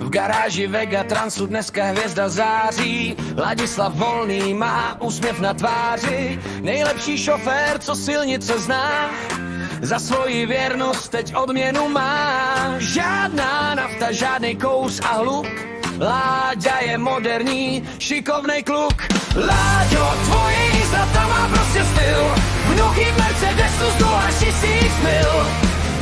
V garáži Vegatransu dneska hvězda září, Ladislav Volný má úsměv na tváři, nejlepší šofér, co silnice zná, za svoji věrnost teď odměnu má. Žádná nafta, žádnej kous a hluk, Láďa je moderní, šikovnej kluk. Láďo, tvoje jízda, ta má prostě styl, vnuký Mercedesu z 0 až 1000 mil.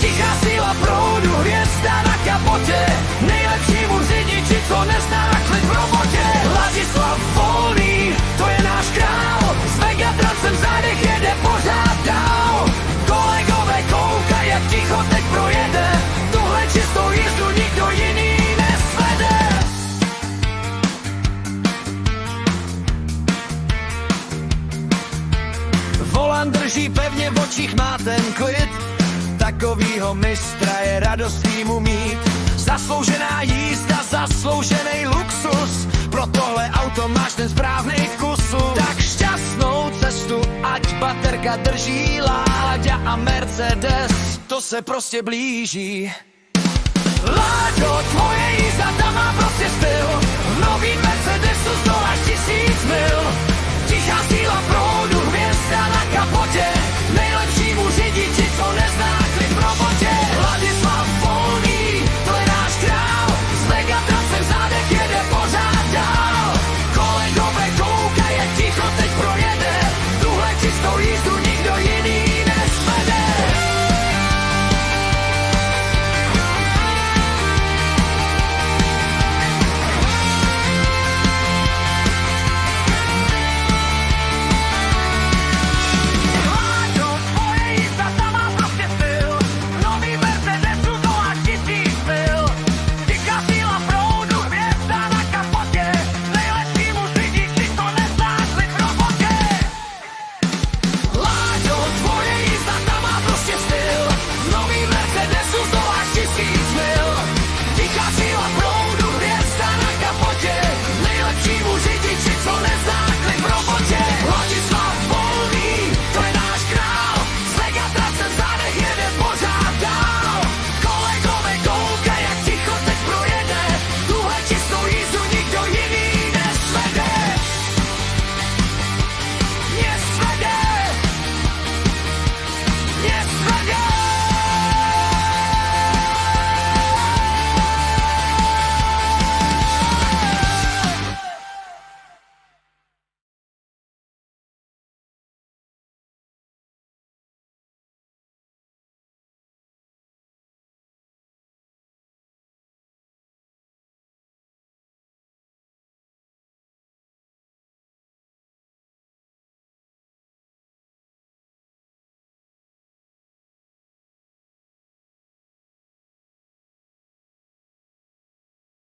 Tichá síla proudu, hvězda na kapotě, nejlepšímu řidiči, co nezná klid v robotě. Ladislav Volný, to je náš král, s Vegatransem zádech jede pořád dál. Kolegové koukaj, jak ticho teď projede, tuhle čistou jízdu nikdo jiný nesvede. Volant drží pevně, v očích má ten klid, takovýho mistra je radost týmu mít. Zasloužená jízda, zasloužený luxus, pro tohle auto máš ten správnej vkusu. Tak šťastnou cestu, ať baterka drží, Láďa a Mercedes, to se prostě blíží. Láďo, tvoje jízda, ta má prostě styl, v nový Mercedesu z 0 až 1000 mil.